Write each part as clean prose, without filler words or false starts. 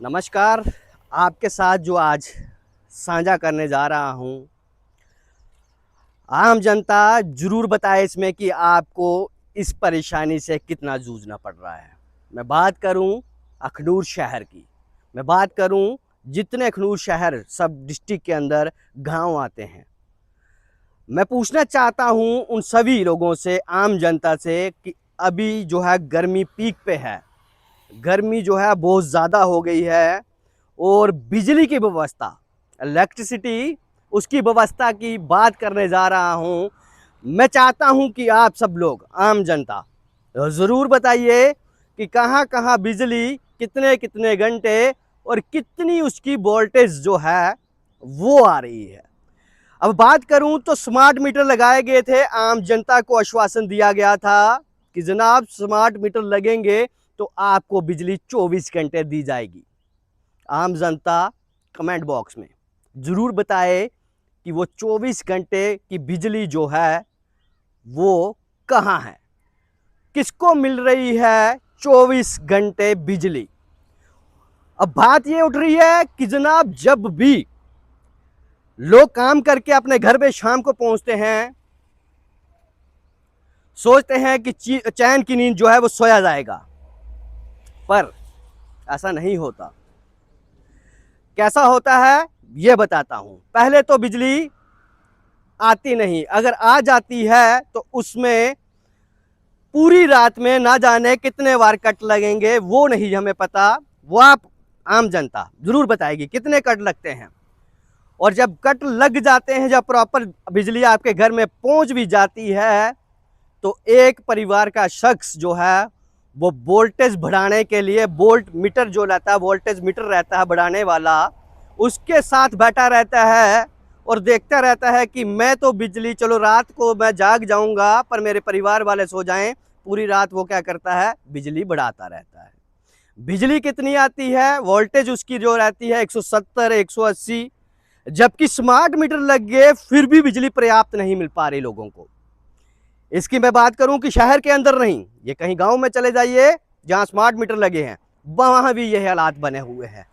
नमस्कार। आपके साथ जो आज साझा करने जा रहा हूँ, आम जनता ज़रूर बताए इसमें कि आपको इस परेशानी से कितना जूझना पड़ रहा है। मैं बात करूँ अखनूर शहर की, मैं बात करूँ जितने अखनूर शहर सब डिस्ट्रिक्ट के अंदर गांव आते हैं। मैं पूछना चाहता हूँ उन सभी लोगों से, आम जनता से, कि अभी जो है गर्मी पीक पे है, गर्मी जो है बहुत ज़्यादा हो गई है और बिजली की व्यवस्था, इलेक्ट्रिसिटी, उसकी व्यवस्था की बात करने जा रहा हूँ। मैं चाहता हूँ कि आप सब लोग, आम जनता, ज़रूर बताइए कि कहाँ कहाँ बिजली कितने कितने घंटे और कितनी उसकी वोल्टेज जो है वो आ रही है। अब बात करूं तो स्मार्ट मीटर लगाए गए थे, आम जनता को आश्वासन दिया गया था कि जनाब स्मार्ट मीटर लगेंगे तो आपको बिजली 24 घंटे दी जाएगी। आम जनता कमेंट बॉक्स में ज़रूर बताए कि वो 24 घंटे की बिजली जो है वो कहाँ है, किसको मिल रही है 24 घंटे बिजली। अब बात ये उठ रही है कि जनाब जब भी लोग काम करके अपने घर पे शाम को पहुंचते हैं, सोचते हैं कि चैन की नींद जो है वो सोया जाएगा, पर ऐसा नहीं होता। कैसा होता है ये बताता हूं। पहले तो बिजली आती नहीं, अगर आ जाती है तो उसमें पूरी रात में ना जाने कितने बार कट लगेंगे वो नहीं हमें पता। वो आप आम जनता जरूर बताएगी कितने कट लगते हैं। और जब कट लग जाते हैं, जब प्रॉपर बिजली आपके घर में पहुंच भी जाती है, तो एक परिवार का शख्स जो है वो वोल्टेज बढ़ाने के लिए, वोल्ट मीटर जो रहता है, वोल्टेज मीटर रहता है बढ़ाने वाला, उसके साथ बैठा रहता है और देखता रहता है कि मैं तो बिजली, चलो रात को मैं जाग जाऊंगा पर मेरे परिवार वाले सो जाएं। पूरी रात वो क्या करता है, बिजली बढ़ाता रहता है। बिजली कितनी आती है, वोल्टेज उसकी जो रहती है 170 180, जबकि स्मार्ट मीटर लग गए फिर भी बिजली पर्याप्त नहीं मिल पा रही लोगों को। इसकी मैं बात करूं कि शहर के अंदर नहीं, ये कहीं गांव में चले जाइए जहां स्मार्ट मीटर लगे हैं, वहां भी यह हालात बने हुए हैं।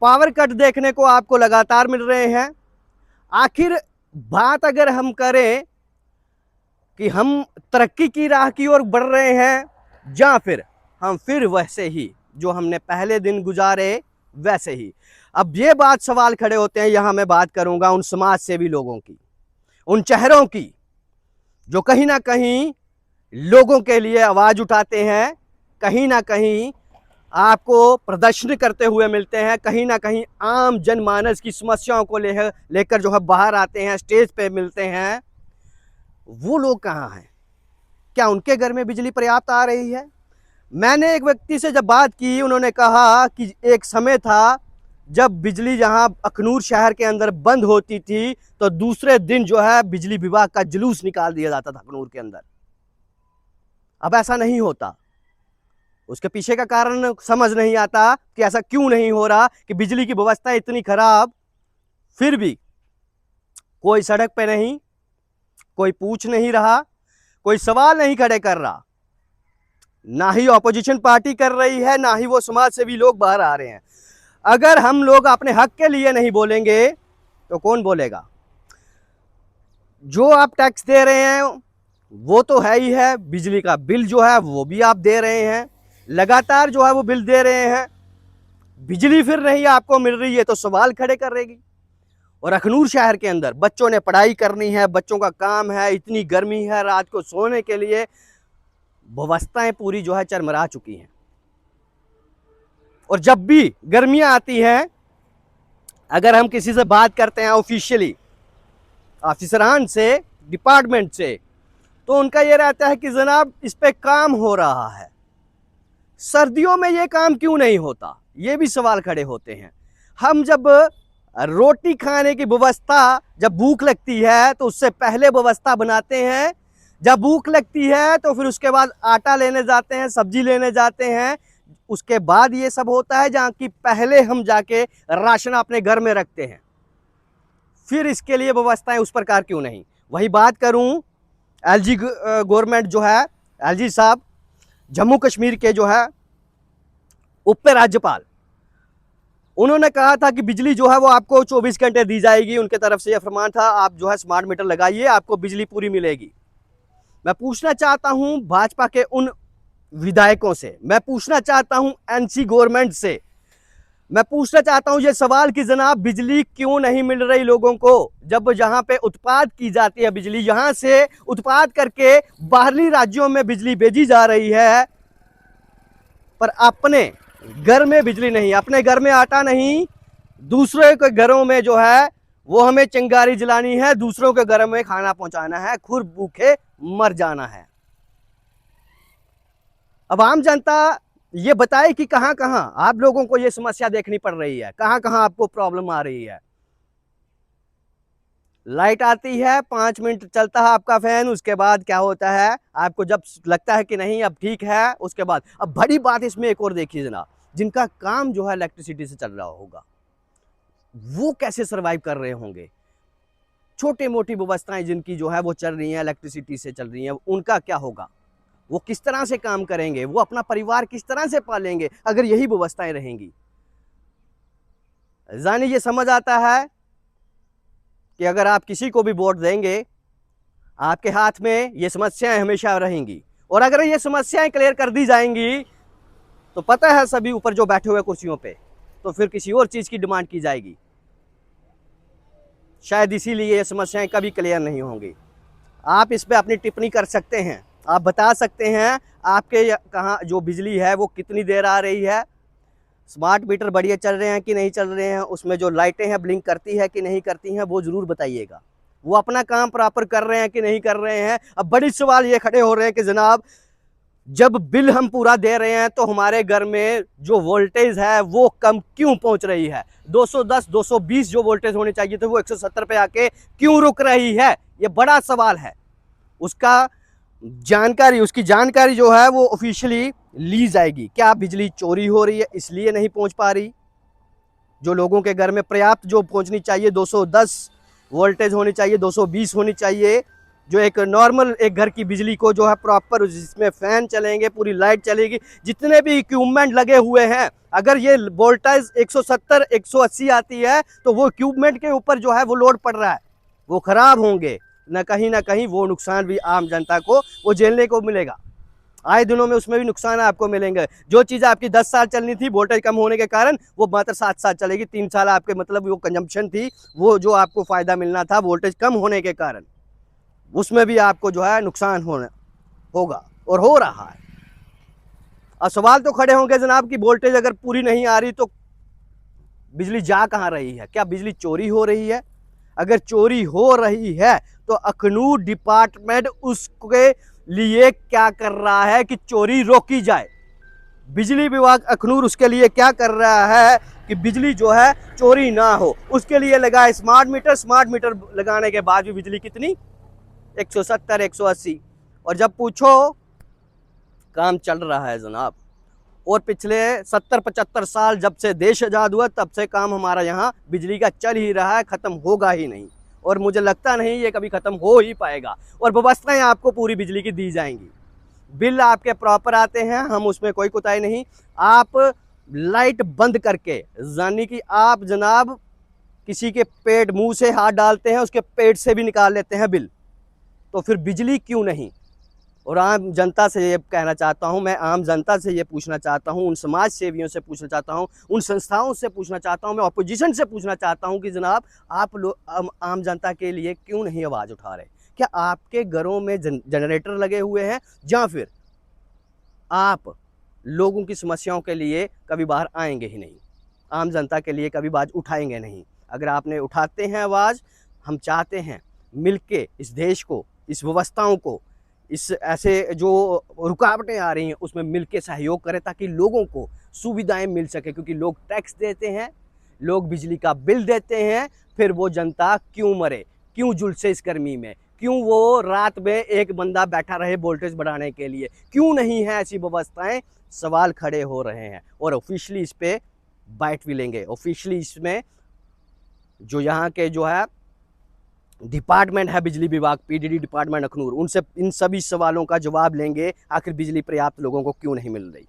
पावर कट देखने को आपको लगातार मिल रहे हैं। आखिर बात अगर हम करें कि हम तरक्की की राह की ओर बढ़ रहे हैं या फिर हम फिर वैसे ही जो हमने पहले दिन गुजारे वैसे ही, अब ये बात सवाल खड़े होते हैं। यहां मैं बात करूंगा उन समाज सेवी लोगों की, उन चेहरों की जो कहीं ना कहीं लोगों के लिए आवाज उठाते हैं, कहीं ना कहीं आपको प्रदर्शन करते हुए मिलते हैं, कहीं ना कहीं आम जनमानस की समस्याओं को लेकर जो है बाहर आते हैं, स्टेज पे मिलते हैं। वो लोग कहाँ हैं? क्या उनके घर में बिजली पर्याप्त आ रही है? मैंने एक व्यक्ति से जब बात की, उन्होंने कहा कि एक समय था जब बिजली जहां अखनूर शहर के अंदर बंद होती थी तो दूसरे दिन जो है बिजली विभाग का जुलूस निकाल दिया जाता था अखनूर के अंदर। अब ऐसा नहीं होता। उसके पीछे का कारण समझ नहीं आता कि ऐसा क्यों नहीं हो रहा, कि बिजली की व्यवस्था इतनी खराब, फिर भी कोई सड़क पे नहीं, कोई पूछ नहीं रहा, कोई सवाल नहीं खड़े कर रहा। ना ही ऑपोजिशन पार्टी कर रही है, ना ही वो समाज सेवी लोग बाहर आ रहे हैं। अगर हम लोग अपने हक के लिए नहीं बोलेंगे तो कौन बोलेगा? जो आप टैक्स दे रहे हैं वो तो है ही है, बिजली का बिल जो है वो भी आप दे रहे हैं, लगातार जो है वो बिल दे रहे हैं, बिजली फिर नहीं आपको मिल रही है तो सवाल खड़े करेगी। और अखनूर शहर के अंदर बच्चों ने पढ़ाई करनी है, बच्चों का काम है, इतनी गर्मी है, रात को सोने के लिए व्यवस्थाएं पूरी जो है चरमरा चुकी हैं। और जब भी गर्मियां आती हैं, अगर हम किसी से बात करते हैं ऑफिशियली, ऑफिसरान से, डिपार्टमेंट से, तो उनका यह रहता है कि जनाब इस पे काम हो रहा है। सर्दियों में ये काम क्यों नहीं होता, ये भी सवाल खड़े होते हैं। हम जब रोटी खाने की व्यवस्था, जब भूख लगती है तो उससे पहले व्यवस्था बनाते हैं, जब भूख लगती है तो फिर उसके बाद आटा लेने जाते हैं, सब्जी लेने जाते हैं, उसके बाद ये सब होता है, जहाँ की पहले हम जाके राशन अपने घर में रखते हैं। फिर इसके लिए व्यवस्थाएं उस प्रकार क्यों नहीं? वही बात करूं, एलजी गवर्नमेंट जो है, एलजी साहब जम्मू कश्मीर के जो है उप राज्यपाल, उन्होंने कहा था कि बिजली जो है वो आपको 24 घंटे दी जाएगी, उनके तरफ से यह फरमान था, आप जो है स्मार्ट मीटर लगाइए, आपको बिजली पूरी मिलेगी। मैं पूछना चाहता हूं भाजपा के उन विधायकों से, मैं पूछना चाहता हूं एनसी गवर्नमेंट से, मैं पूछना चाहता हूं ये सवाल कि जनाब बिजली क्यों नहीं मिल रही लोगों को, जब यहां पे उत्पाद की जाती है बिजली, यहां से उत्पाद करके बाहरी राज्यों में बिजली भेजी जा रही है, पर अपने घर में बिजली नहीं, अपने घर में आटा नहीं, दूसरे के घरों में जो है वो हमें चिंगारी जलानी है, दूसरों के घर में खाना पहुंचाना है, खुद भूखे मर जाना है। अब आम जनता ये बताए कि कहां कहां आप लोगों को ये समस्या देखनी पड़ रही है, कहां कहां आपको प्रॉब्लम आ रही है। लाइट आती है, 5 मिनट चलता है आपका फैन, उसके बाद क्या होता है, आपको जब लगता है कि नहीं अब ठीक है, उसके बाद अब बड़ी बात इसमें एक और देखिए जनाब, जिनका काम जो है इलेक्ट्रिसिटी से चल रहा होगा वो कैसे सरवाइव कर रहे होंगे। छोटी मोटी व्यवस्थाएं जिनकी जो है वो चल रही हैं, इलेक्ट्रिसिटी से चल रही हैं, उनका क्या होगा, वो किस तरह से काम करेंगे, वो अपना परिवार किस तरह से पालेंगे अगर यही व्यवस्थाएं रहेंगी। जानी ये समझ आता है कि अगर आप किसी को भी वोट देंगे, आपके हाथ में ये समस्याएं हमेशा रहेंगी, और अगर ये समस्याएं क्लियर कर दी जाएंगी तो पता है सभी ऊपर जो बैठे हुए कुर्सियों पे, तो फिर किसी और चीज की डिमांड की जाएगी, शायद इसीलिए ये समस्याएं कभी क्लियर नहीं होंगी। आप इस पे अपनी टिप्पणी कर सकते हैं, आप बता सकते हैं आपके कहाँ जो बिजली है वो कितनी देर आ रही है, स्मार्ट मीटर बढ़िया चल रहे हैं कि नहीं चल रहे हैं, उसमें जो लाइटें हैं ब्लिंक करती है कि नहीं करती हैं, वो ज़रूर बताइएगा, वो अपना काम प्रॉपर कर रहे हैं कि नहीं कर रहे हैं। अब बड़ी सवाल ये खड़े हो रहे हैं कि जनाब जब बिल हम पूरा दे रहे हैं तो हमारे घर में जो वोल्टेज है वो कम क्यों पहुंच रही है, 210 220 जो वोल्टेज होनी चाहिए थे वो 170 पे आके क्यों रुक रही है, ये बड़ा सवाल है। उसका जानकारी, उसकी जानकारी जो है वो ऑफिशियली ली जाएगी। क्या बिजली चोरी हो रही है इसलिए नहीं पहुंच पा रही, जो लोगों के घर में पर्याप्त जो पहुंचनी चाहिए 210 वोल्टेज होनी चाहिए, 220 होनी चाहिए, जो एक नॉर्मल एक घर की बिजली को जो है प्रॉपर, जिसमें फैन चलेंगे, पूरी लाइट चलेगी, जितने भी इक्विपमेंट लगे हुए हैं, अगर ये वोल्टेज 170 180 आती है तो वो इक्विपमेंट के ऊपर जो है वो लोड पड़ रहा है, वो खराब होंगे, ना कहीं वो नुकसान भी आम जनता को वो झेलने को मिलेगा। आए दिनों में उसमें भी नुकसान आपको मिलेंगे। जो चीज़ आपकी 10 साल चलनी थी वोल्टेज कम होने के कारण, वो मात्र 7 साल चलेगी, 3 साल आपके मतलब वो कंजम्पशन थी, वो जो आपको फ़ायदा मिलना था वोल्टेज कम होने के कारण, उसमें भी आपको जो है नुकसान होगा और हो रहा है। अब सवाल तो खड़े होंगे जनाब कि वोल्टेज अगर पूरी नहीं आ रही तो बिजली जा कहाँ रही है, क्या बिजली चोरी हो रही है? अगर चोरी हो रही है तो अखनूर डिपार्टमेंट उसके लिए क्या कर रहा है कि चोरी रोकी जाए? बिजली विभाग अखनूर उसके लिए क्या कर रहा है कि बिजली जो है चोरी ना हो, उसके लिए लगाए स्मार्ट मीटर। स्मार्ट मीटर लगाने के बाद भी बिजली कितनी, 170 180, और जब पूछो काम चल रहा है जनाब। और पिछले 70-75 साल जब से देश आज़ाद हुआ तब से काम हमारा यहाँ बिजली का चल ही रहा है, ख़त्म होगा ही नहीं, और मुझे लगता नहीं ये कभी ख़त्म हो ही पाएगा। और व्यवस्थाएं आपको पूरी बिजली की दी जाएंगी, बिल आपके प्रॉपर आते हैं, हम उसमें कोई कोताही नहीं। आप लाइट बंद करके, यानी कि आप जनाब किसी के पेट मुंह से हाथ डालते हैं, उसके पेट से भी निकाल लेते हैं बिल, तो फिर बिजली क्यों नहीं? और आम जनता से ये कहना चाहता हूँ, मैं आम जनता से ये पूछना चाहता हूँ, उन समाज सेवियों से पूछना चाहता हूँ, उन संस्थाओं से पूछना चाहता हूँ, मैं अपोजिशन से पूछना चाहता हूँ कि जनाब आप लोग आम जनता के लिए क्यों नहीं आवाज़ उठा रहे? क्या आपके घरों में जनरेटर लगे हुए हैं, या फिर आप लोगों की समस्याओं के लिए कभी बाहर आएंगे ही नहीं, आम जनता के लिए कभी आवाज़ उठाएंगे नहीं? अगर आपने उठाते हैं आवाज़, हम चाहते हैं मिलके इस देश को, इस व्यवस्थाओं को, इस ऐसे जो रुकावटें आ रही हैं उसमें मिलके सहयोग करें ताकि लोगों को सुविधाएं मिल सके, क्योंकि लोग टैक्स देते हैं, लोग बिजली का बिल देते हैं, फिर वो जनता क्यों मरे, क्यों झुलसे इस गर्मी में, क्यों वो रात में एक बंदा बैठा रहे वोल्टेज बढ़ाने के लिए, क्यों नहीं है ऐसी व्यवस्थाएं? सवाल खड़े हो रहे हैं, और ऑफिशियली इस पे बाइट भी लेंगे। ऑफिशियली इसमें जो यहाँ के जो है डिपार्टमेंट है बिजली विभाग, पीडीडी डिपार्टमेंट अखनूर, उनसे इन सभी सवालों का जवाब लेंगे, आखिर बिजली पर्याप्त लोगों को क्यों नहीं मिल रही।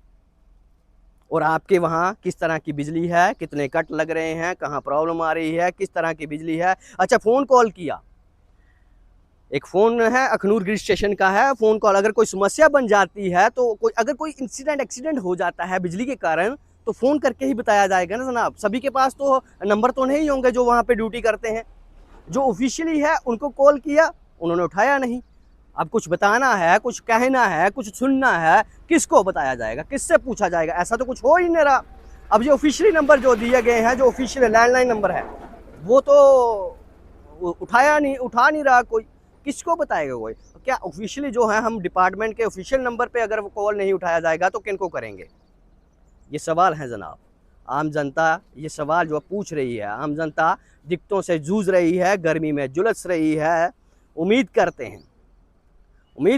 और आपके वहाँ किस तरह की बिजली है, कितने कट लग रहे हैं, कहाँ प्रॉब्लम आ रही है, किस तरह की बिजली है। अच्छा, फ़ोन कॉल किया, एक फ़ोन है अखनूर ग्रिड स्टेशन का है, फ़ोन कॉल, अगर कोई समस्या बन जाती है तो अगर कोई इंसिडेंट एक्सीडेंट हो जाता है बिजली के कारण, तो फ़ोन करके ही बताया जाएगा ना जनाब। सभी के पास तो नंबर तो नहीं होंगे जो वहाँ पे ड्यूटी करते हैं। जो ऑफिशियली है उनको कॉल किया, उन्होंने उठाया नहीं। अब कुछ बताना है, कुछ कहना है, कुछ सुनना है, किसको बताया जाएगा, किससे पूछा जाएगा? ऐसा तो कुछ हो ही नहीं रहा। अब ये ऑफिशियली नंबर जो दिए गए हैं, जो ऑफिशियल लैंडलाइन नंबर है, वो तो उठा नहीं रहा कोई, किसको बताएगा कोई? क्या ऑफिशियली जो है, हम डिपार्टमेंट के ऑफिशियल नंबर पे अगर कॉल नहीं उठाया जाएगा तो किनको करेंगे? ये सवाल है जनाब। आम जनता ये सवाल जो पूछ रही है, आम जनता दिक्कतों से जूझ रही है, गर्मी में झुलस रही है। उम्मीद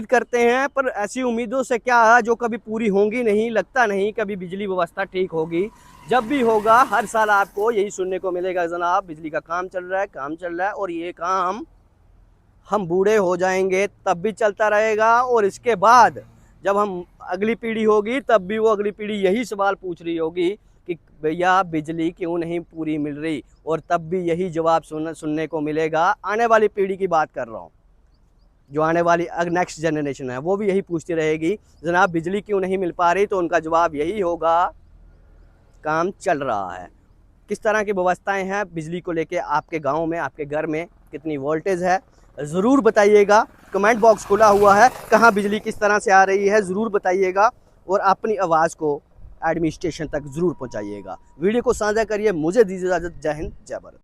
करते हैं पर ऐसी उम्मीदों से क्या जो कभी पूरी होंगी नहीं। लगता नहीं कभी बिजली व्यवस्था ठीक होगी। जब भी होगा हर साल आपको यही सुनने को मिलेगा जनाब, बिजली का काम चल रहा है, काम चल रहा है, और ये काम हम बूढ़े हो जाएंगे तब भी चलता रहेगा। और इसके बाद जब हम अगली पीढ़ी होगी तब भी वो अगली पीढ़ी यही सवाल पूछ रही होगी कि भैया बिजली क्यों नहीं पूरी मिल रही, और तब भी यही जवाब सुनने को मिलेगा। आने वाली पीढ़ी की बात कर रहा हूँ, जो आने वाली नेक्स्ट जनरेशन है, वो भी यही पूछती रहेगी जनाब बिजली क्यों नहीं मिल पा रही, तो उनका जवाब यही होगा काम चल रहा है। किस तरह की व्यवस्थाएं हैं बिजली को लेके आपके गांव में, आपके घर में कितनी वोल्टेज है, ज़रूर बताइएगा। कमेंट बॉक्स खुला हुआ है, कहाँ बिजली किस तरह से आ रही है ज़रूर बताइएगा, और अपनी आवाज़ को एडमिनिस्ट्रेशन तक ज़रूर पहुंचाइएगा। वीडियो को साझा करिए। मुझे दीजिए इजाज़त। जय हिंद, जय भारत।